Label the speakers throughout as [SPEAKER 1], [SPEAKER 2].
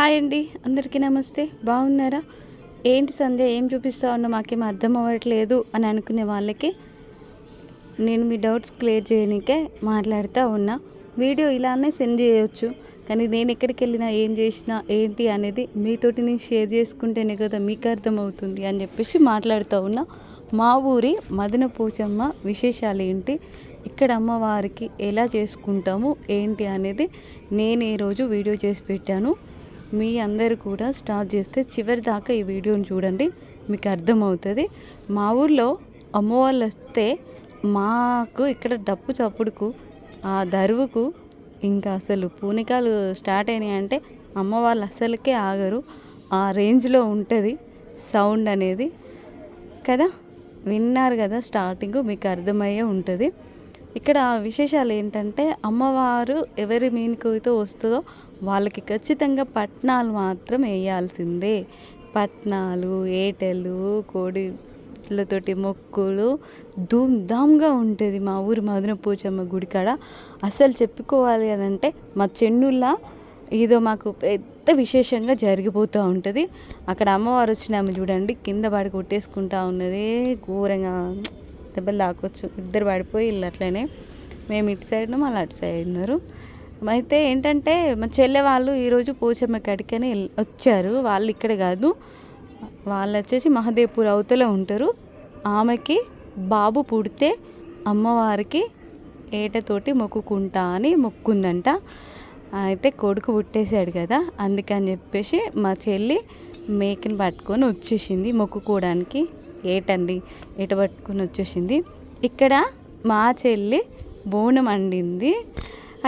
[SPEAKER 1] Hi అండి, అందరికీ నమస్తే. బాగున్నారా? ఏంటి సంధ్య ఏం చూపిస్తా ఉన్నా మాకేం అర్థం అవ్వట్లేదు అని అనుకునే వాళ్ళకి నేను మీ డౌట్స్ క్లియర్ చేయడానికే మాట్లాడుతూ ఉన్నా. వీడియో ఇలానే సెండ్ చేయొచ్చు, కానీ నేను ఎక్కడికి వెళ్ళినా ఏం చేసినా ఏంటి అనేది మీతోటి నేను షేర్ చేసుకుంటేనే కదా మీకు అర్థమవుతుంది అని చెప్పేసి మాట్లాడుతూ ఉన్నా. మా ఊరి మదన పోచమ్మ విశేషాలు ఏంటి, ఇక్కడ అమ్మవారికి ఎలా చేసుకుంటాము ఏంటి అనేది నేను ఈరోజు వీడియో చేసి పెట్టాను. మీ అందరు కూడా స్టార్ట్ చేస్తే చివరి దాకా ఈ వీడియోని చూడండి, మీకు అర్థమవుతుంది. మా ఊర్లో అమ్మవాళ్ళు వస్తే మాకు ఇక్కడ డప్పు చప్పుడుకు ఆ దరువుకు ఇంకా అసలు పూనికాలు స్టార్ట్ అయినాయి అంటే అమ్మవాళ్ళు అసలుకే ఆగరు. ఆ రేంజ్లో ఉంటుంది సౌండ్ అనేది కదా. విన్నారు కదా, స్టార్టింగ్ మీకు అర్థమయ్యే ఉంటుంది. ఇక్కడ విశేషాలు ఏంటంటే అమ్మవారు ఎవరి మీనికైతే వస్తుందో వాళ్ళకి ఖచ్చితంగా పట్నాలు మాత్రం వేయాల్సిందే. పట్నాలు, ఏటెలు, కోడిలతోటి మొక్కులు ధూమ్ధామ్గా ఉంటుంది మా ఊరి మదన పోచమ్మ గుడి కాడ. అసలు చెప్పుకోవాలి అని అంటే మా చెన్నుల్లా ఏదో మాకు పెద్ద విశేషంగా జరిగిపోతూ ఉంటుంది. అక్కడ అమ్మవారు వచ్చినాము చూడండి, కింద పడి కొట్టేసుకుంటా ఉన్నది. ఘోరంగా దెబ్బలు తాకొచ్చు, ఇద్దరు పడిపోయి ఇల్లు అట్లనే. మేము ఇటు సైడ్ వాళ్ళు అటు సైడ్ ఉన్నారు. అయితే ఏంటంటే మా చెల్లె వాళ్ళు ఈరోజు పోచమ్మ కాడికని వచ్చారు. వాళ్ళు ఇక్కడ కాదు, వాళ్ళు వచ్చేసి మహదేవ్పూర్ అవతల ఉంటారు. ఆమెకి బాబు పుడితే అమ్మవారికి ఏటతోటి మొక్కుకుంటా అని మొక్కుందంట. అయితే కొడుకు పుట్టేశాడు కదా, అందుకని చెప్పేసి మా చెల్లి మేకని పట్టుకొని వచ్చేసింది మొక్కుకోవడానికి. ఏటండి, ఏట పట్టుకొని వచ్చేసింది. ఇక్కడ మా చెల్లి బోనం వండింది.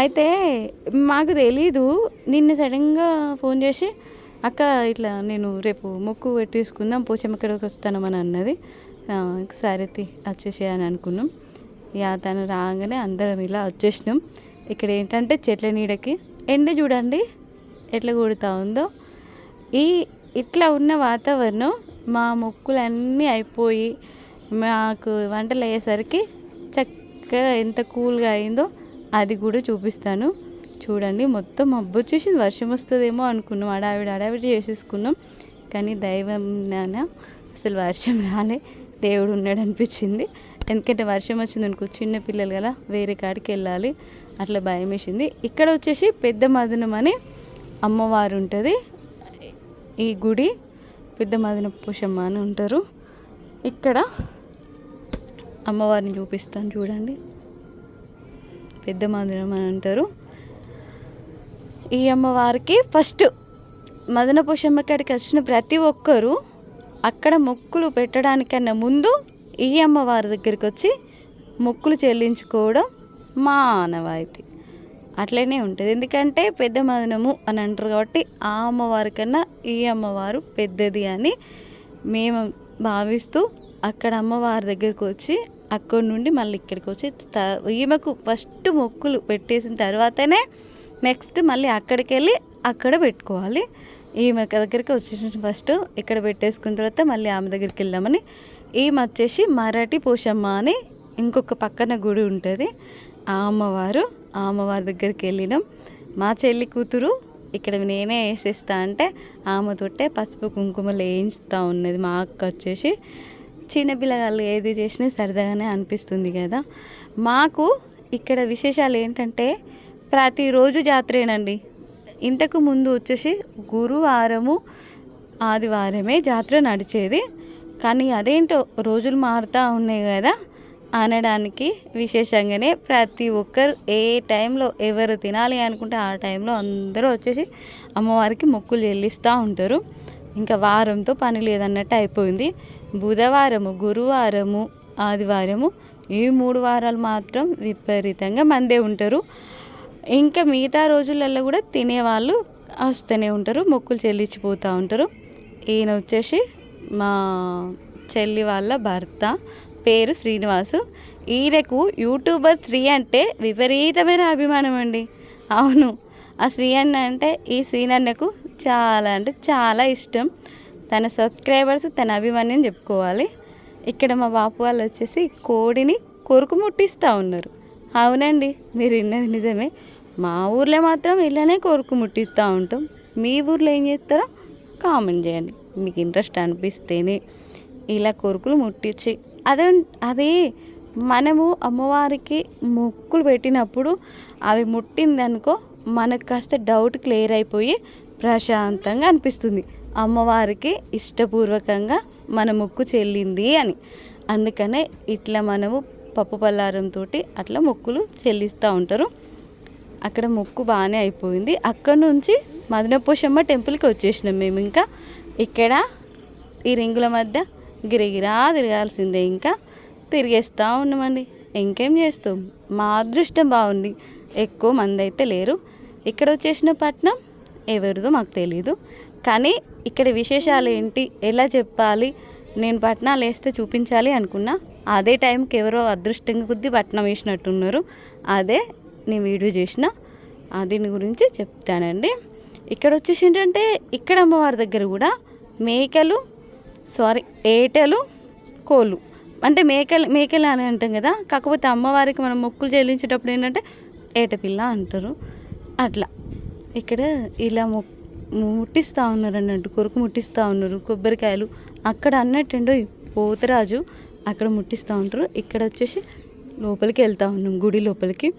[SPEAKER 1] అయితే మాకు తెలీదు, నిన్న సడన్గా ఫోన్ చేసి అక్క ఇట్లా నేను రేపు మొక్కు పెట్టేసుకుందాం పోచమ్మ ఇక్కడికి వస్తానమని అన్నది. సరే వచ్చేసే అని అనుకున్నాం. ఇక తను రాగానే అందరం ఇలా వచ్చేసినాం. ఇక్కడ ఏంటంటే చెట్ల నీడకి ఎండ చూడండి ఎట్లా కొడుతూ ఉందో. ఇట్లా ఉన్న వాతావరణం మా మొక్కులన్నీ అయిపోయి మాకు వంటలు అయ్యేసరికి చక్కగా ఎంత కూల్గా అయిందో అది కూడా చూపిస్తాను చూడండి. మొత్తం మబ్బు వచ్చేసింది, వర్షం వస్తుందేమో అనుకున్నాం, అడావిడి చేసేసుకున్నాం. కానీ దైవం నాన్న అసలు వర్షం రాలే, దేవుడు ఉన్నాడు అనిపించింది. ఎందుకంటే వర్షం వచ్చింది అనుకో చిన్న పిల్లలు కదా వేరే కాడికి వెళ్ళాలి, అట్లా భయం వేసింది. ఇక్కడ వచ్చేసి పెద్ద మదనం అని అమ్మవారు ఉంటుంది. ఈ గుడి పెద్ద మదన పోచమ్మ అని ఉంటారు. ఇక్కడ అమ్మవారిని చూపిస్తాను చూడండి, పెద్ద మదనం అని అంటారు. ఈ అమ్మవారికి ఫస్ట్ మదన పోచమ్మ కాడికి వచ్చిన ప్రతి ఒక్కరూ అక్కడ మొక్కులు పెట్టడానికన్నా ముందు ఈ అమ్మవారి దగ్గరికి వచ్చి మొక్కులు చెల్లించుకోవడం మా ఆనవాయితీ. అట్లనే ఉంటుంది, ఎందుకంటే పెద్ద మదనము అని అంటారు కాబట్టి ఆ అమ్మవారి కన్నా ఈ అమ్మవారు పెద్దది అని మేము భావిస్తూ అక్కడ అమ్మవారి దగ్గరికి వచ్చి అక్కడి నుండి మళ్ళీ ఇక్కడికి వచ్చి ఈమెకు ఫస్ట్ మొక్కులు పెట్టేసిన తర్వాతనే నెక్స్ట్ మళ్ళీ అక్కడికి వెళ్ళి అక్కడ పెట్టుకోవాలి. ఈమె దగ్గరికి వచ్చేసి ఫస్ట్ ఇక్కడ పెట్టేసుకున్న తర్వాత మళ్ళీ ఆమె దగ్గరికి వెళ్దామని. ఈమె వచ్చేసి మరాఠీ పోచమ్మ అని ఇంకొక పక్కన గుడి ఉంటుంది. ఆ అమ్మవారి దగ్గరికి వెళ్ళినాం. మా చెల్లి కూతురు ఇక్కడ నేనే వేసేస్తా అంటే ఆమెతోటే పసుపు కుంకుమలు వేయించుతూ ఉన్నది. మా అక్క వచ్చేసి చిన్నపిల్లలు ఏది చేసినా సరదాగానే అనిపిస్తుంది కదా. మాకు ఇక్కడ విశేషాలు ఏంటంటే ప్రతిరోజు జాతరేనండి. ఇంతకు ముందు వచ్చేసి గురువారము ఆదివారమే జాతర నడిచేది, కానీ అదేంటో రోజులు మారుతూ ఉన్నాయి కదా అనడానికి విశేషంగానే ప్రతి ఒక్కరు ఏ టైంలో ఎవరు తినాలి అనుకుంటే ఆ టైంలో అందరూ వచ్చేసి అమ్మవారికి మొక్కులు చెల్లిస్తూ ఉంటారు. ఇంకా వారంతో పని లేదన్నట్టు అయిపోయింది. బుధవారము, గురువారము, ఆదివారము ఈ 3 వారాలు మాత్రం విపరీతంగా మందే ఉంటారు. ఇంకా మిగతా రోజులలో కూడా తినేవాళ్ళు వస్తూనే ఉంటారు, మొక్కులు చెల్లించిపోతూ ఉంటారు. ఈయన వచ్చేసి మా చెల్లి వాళ్ళ భర్త, పేరు శ్రీనివాసు. ఈయనకు యూట్యూబర్ 3 అంటే విపరీతమైన అభిమానం అండి. అవును, ఆ శ్రీ అన్న అంటే ఈ శ్రీనన్నకు చాలా అంటే చాలా ఇష్టం. తన సబ్స్క్రైబర్స్ తన అభిమాన్యం చెప్పుకోవాలి. ఇక్కడ మా బాపు వాళ్ళు వచ్చేసి కోడిని కొరుకు ముట్టిస్తూ ఉన్నారు. అవునండి, మీరు విన్నది నిజమే. మా ఊర్లో మాత్రం ఇలానే కొరుకు ముట్టిస్తూ ఉంటాం. మీ ఊర్లో ఏం చేస్తారో కామెంట్ చేయండి. మీకు ఇంట్రెస్ట్ అనిపిస్తేనే ఇలా కొరుకులు ముట్టించి అదే మనము అమ్మవారికి మొక్కులు పెట్టినప్పుడు అవి ముట్టిందనుకో మనకు కాస్త డౌట్ క్లియర్ అయిపోయి ప్రశాంతంగా అనిపిస్తుంది. అమ్మవారికి ఇష్టపూర్వకంగా మన మొక్కు చెల్లింది అని. అందుకనే ఇట్లా మనము పప్పు పల్లారంతో అట్లా మొక్కులు చెల్లిస్తూ ఉంటారు. అక్కడ మొక్కు బాగానే అయిపోయింది. అక్కడ నుంచి మదనపోషమ్మ టెంపుల్కి వచ్చేసినాం మేము. ఇంకా ఇక్కడ ఈ రింగుల మధ్య గిరిగిరా తిరగాల్సిందే. ఇంకా తిరిగేస్తూ ఉన్నామండి. ఇంకేం చేస్తాం, మా అదృష్టం బాగుంది, ఎక్కువ మంది అయితే లేరు. ఇక్కడ వచ్చేసిన పట్నం ఎవరిదో మాకు తెలీదు, కానీ ఇక్కడ విశేషాలు ఏంటి ఎలా చెప్పాలి, నేను పట్నాలు వేస్తే చూపించాలి అనుకున్నా. అదే టైంకి ఎవరో అదృష్టంగా కొద్ది పట్నం వేసినట్టున్నారు. అదే నేను వీడియో చేసిన, దీని గురించి చెప్తానండి. ఇక్కడ వచ్చేసి ఏంటంటే ఇక్కడ అమ్మవారి దగ్గర కూడా ఏటలు కోళ్ళు అంటే మేకలు అని అంటాం కదా. కాకపోతే అమ్మవారికి మనం మొక్కులు చెల్లించేటప్పుడు ఏంటంటే ఏటపిల్ల అంటారు. అట్లా ఇక్కడ ఇలా ముట్టిస్తూ ఉన్నారు అన్నట్టు, కొరకు ముట్టిస్తూ ఉన్నారు. కొబ్బరికాయలు అక్కడ అన్నట్టు పోతరాజు అక్కడ ముట్టిస్తూ ఉంటారు. ఇక్కడ వచ్చేసి లోపలికి వెళ్తూ ఉన్నాం, గుడి లోపలికి.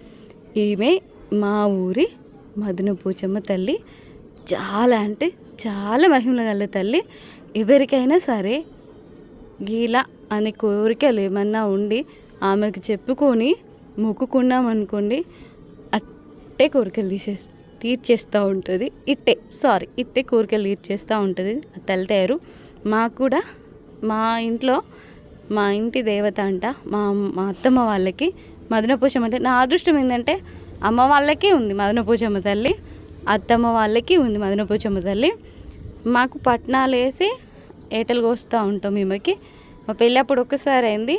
[SPEAKER 1] ఈమె మా ఊరి మదనపోచమ్మ తల్లి. చాలా అంటే చాలా మహిమల గల తల్లి. ఎవరికైనా సరే గీలా అనే కోరికలు ఏమన్నా ఉండి ఆమెకు చెప్పుకొని మొక్కుకున్నామనుకోండి, అట్టే కోరికలు తీర్చేస్తూ ఉంటుంది. ఇట్టే కోరికలు తీర్చేస్తూ ఉంటుంది తల్లి తయారు. మాకు కూడా మా ఇంటి దేవత అంట మా అత్తమ్మ వాళ్ళకి మదనపోచమ్మ. అంటే నా అదృష్టం ఏంటంటే అమ్మ వాళ్ళకి ఉంది మదనపోచమ్మ తల్లి, అత్తమ్మ వాళ్ళకి ఉంది మదనపోచమ్మ తల్లి. మాకు పట్నాలు వేసి ఏటలు కోస్తూ ఉంటాం. ఈమెకి మా పెళ్ళి అప్పుడు ఒక్కసారి అయింది,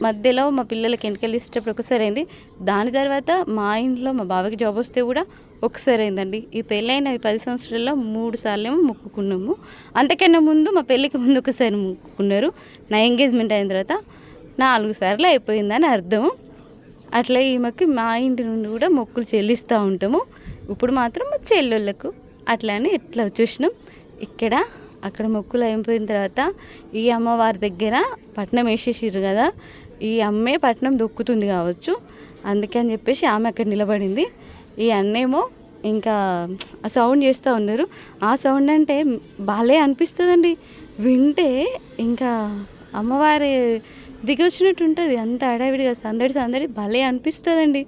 [SPEAKER 1] మధ్యలో మా పిల్లలకి ఎంటికలు ఇచ్చేటప్పుడు ఒకసారి అయింది. దాని తర్వాత మా ఇంట్లో మా బావకి జాబ్ వస్తే కూడా ఒకసారి అయిందండి. ఈ పెళ్ళైన 10 సంవత్సరాల్లో 3 సార్లు ఏమో మొక్కుకున్నాము. అంతకన్నా ముందు మా పెళ్ళికి ముందు ఒకసారి మొక్కుకున్నారు. నా ఎంగేజ్మెంట్ అయిన తర్వాత 4 సార్లు అయిపోయిందని అర్థము. అట్లా ఈమెకి మా ఇంటి నుండి కూడా మొక్కులు చెల్లిస్తూ ఉంటాము. ఇప్పుడు మాత్రం మా చెల్లెళ్ళకు అట్లానే ఇట్లా వచ్చేసినాం. అక్కడ మొక్కులు అయిపోయిన తర్వాత ఈ అమ్మవారి దగ్గర పట్నం వేసేసిర్రు కదా, ఈ అమ్మే పట్నం దొక్కుతుంది కావచ్చు, అందుకని చెప్పేసి ఆమె అక్కడ నిలబడింది. ఈ అన్నేమో ఇంకా ఆ సౌండ్ చేస్తూ ఉన్నారు. ఆ సౌండ్ అంటే బాలే అనిపిస్తుందండి, వింటే ఇంకా అమ్మవారి దిగి వచ్చినట్టు ఉంటుంది. అంత అడవిడిగా సందడి భలే అనిపిస్తుందండి.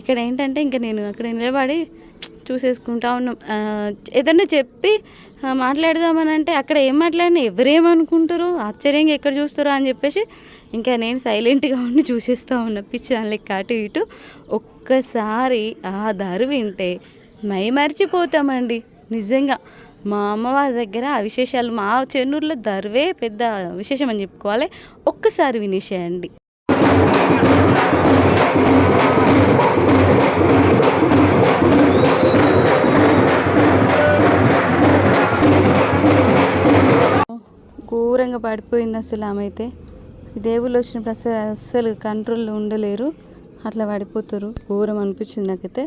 [SPEAKER 1] ఇక్కడ ఏంటంటే ఇంకా నేను అక్కడ నిలబడి చూసేసుకుంటా ఉన్నాం. ఏదన్నా చెప్పి మాట్లాడదామని అంటే అక్కడ ఏం మాట్లాడినా ఎవరేమనుకుంటారో, ఆశ్చర్యంగా ఎక్కడ చూస్తారో అని చెప్పేసి ఇంకా నేను సైలెంట్గా ఉండి చూసేస్తూ ఉన్నా. పిచ్చి దానిలెక్క అటు ఇటు. ఒక్కసారి ఆ దారు వింటే మై మర్చిపోతామండి నిజంగా. మా అమ్మవారి దగ్గర ఆ విశేషాలు, మా చెన్నూరులో దర్వే పెద్ద విశేషం అని చెప్పుకోవాలి. ఒక్కసారి వినేసేయండి. ఘోరంగా పడిపోయింది అసలు ఆమె అయితే. దేవుళ్ళు వచ్చినప్పుడు అసలు కంట్రోల్లో ఉండలేరు, అట్లా పడిపోతారు. ఘోరం అనిపించింది నాకైతే.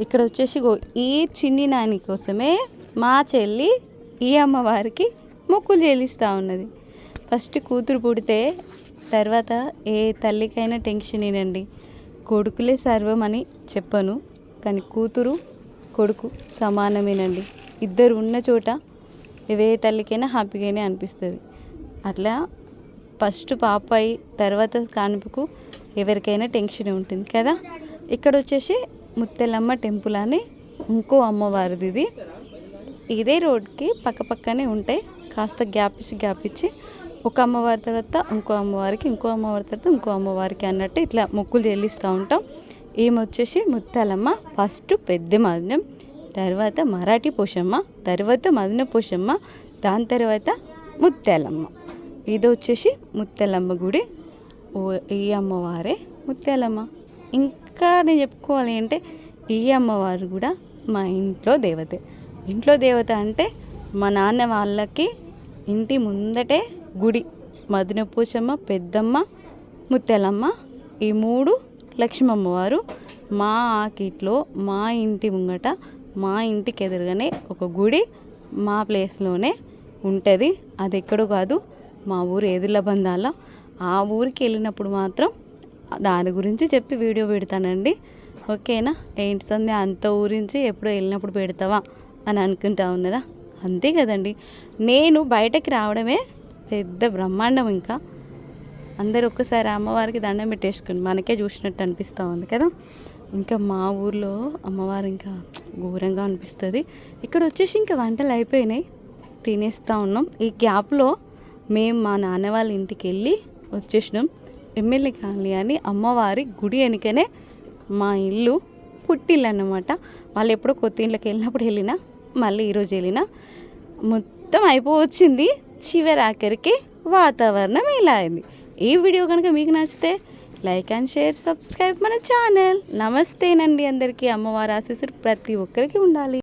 [SPEAKER 1] ఇక్కడ వచ్చేసి ఈ చిన్ని నాని కోసమే మా చెల్లి ఈ అమ్మవారికి మొక్కులు చెల్లిస్తూ ఉన్నది. ఫస్ట్ కూతురు పుడితే తర్వాత ఏ తల్లికైనా టెన్షనేనండి. కొడుకులే సర్వం అని చెప్పను, కానీ కూతురు కొడుకు సమానమేనండి. ఇద్దరు ఉన్న చోట ఏ తల్లికైనా హ్యాపీగానే అనిపిస్తుంది. అట్లా ఫస్ట్ పాపాయి తర్వాత కానుపుకు ఎవరికైనా టెన్షన్ ఉంటుంది కదా. ఇక్కడ వచ్చేసి ముత్తెలమ్మ టెంపుల్ అని ఇంకో అమ్మవారిది ఇది. ఇదే రోడ్కి పక్కనే ఉంటాయి. కాస్త గ్యాప్ ఇచ్చి ఒక అమ్మవారి తర్వాత ఇంకో అమ్మవారికి, ఇంకో అమ్మవారి తర్వాత ఇంకో అమ్మవారికి అన్నట్టు ఇట్లా మొక్కులు చెల్లిస్తూ ఉంటాం. ఈమె వచ్చేసి ముత్తాలమ్మ, ఫస్ట్ పెద్ద మదనం, తర్వాత మరాఠీ పోషమ్మ, తర్వాత మదన పోషమ్మ, దాని తర్వాత ముత్యాలమ్మ. ఇది వచ్చేసి ముత్యాలమ్మ గుడి. ఈ అమ్మవారే ముత్యాలమ్మ. ఇంకా నేను చెప్పుకోవాలి అంటే ఈ అమ్మవారు కూడా మా ఇంట్లో దేవతే. ఇంట్లో దేవత అంటే మా నాన్న వాళ్ళకి ఇంటి ముందటే గుడి. మదన పోషమ్మ, పెద్దమ్మ, ముత్యాలమ్మ, ఈ 3 లక్ష్మమ్మవారు. మా ఆకిట్లో మా ఇంటి ముంగట మా ఇంటికి ఎదురుగానే ఒక గుడి, మా ప్లేస్లోనే ఉంటుంది. అది ఎక్కడో కాదు, మా ఊరు ఏదుల బంధాల. ఆ ఊరికి వెళ్ళినప్పుడు మాత్రం దాని గురించి చెప్పి వీడియో పెడతానండి. ఓకేనా? ఏంటి సంధ్య అంత ఊరించి ఎప్పుడో వెళ్ళినప్పుడు పెడతావా అని అనుకుంటా ఉన్నదా? అంతే కదండి, నేను బయటకి రావడమే పెద్ద బ్రహ్మాండం. ఇంకా అందరు ఒక్కసారి అమ్మవారికి దండం పెట్టేసుకుని మనకే చూసినట్టు అనిపిస్తూ ఉంది కదా. ఇంకా మా ఊర్లో అమ్మవారు ఇంకా ఘోరంగా అనిపిస్తుంది. ఇక్కడ వచ్చేసి ఇంకా వంటలు అయిపోయినాయి, తినేస్తూ ఉన్నాం. ఈ గ్యాప్లో మేము మా నాన్న వాళ్ళ ఇంటికి వెళ్ళి వచ్చేసినాం. ఎమ్మెల్యే కాలనీ అని అమ్మవారి గుడి వెనుకనే మా ఇల్లు, పుట్టిల్లు అన్నమాట. వాళ్ళు ఎప్పుడో కొత్త ఇళ్ళకి వెళ్ళినప్పుడు వెళ్ళినా, మళ్ళీ ఈరోజు వెళ్ళినా. మొత్తం అయిపోవచ్చింది, చివరి ఆఖరికి వాతావరణం ఇలా అయింది. ఈ వీడియో కనుక మీకు నచ్చితే లైక్ అండ్ షేర్, సబ్స్క్రైబ్ మన ఛానల్. నమస్తేనండి అందరికీ. అమ్మవారి ఆశీస్సులు ప్రతి ఒక్కరికి ఉండాలి.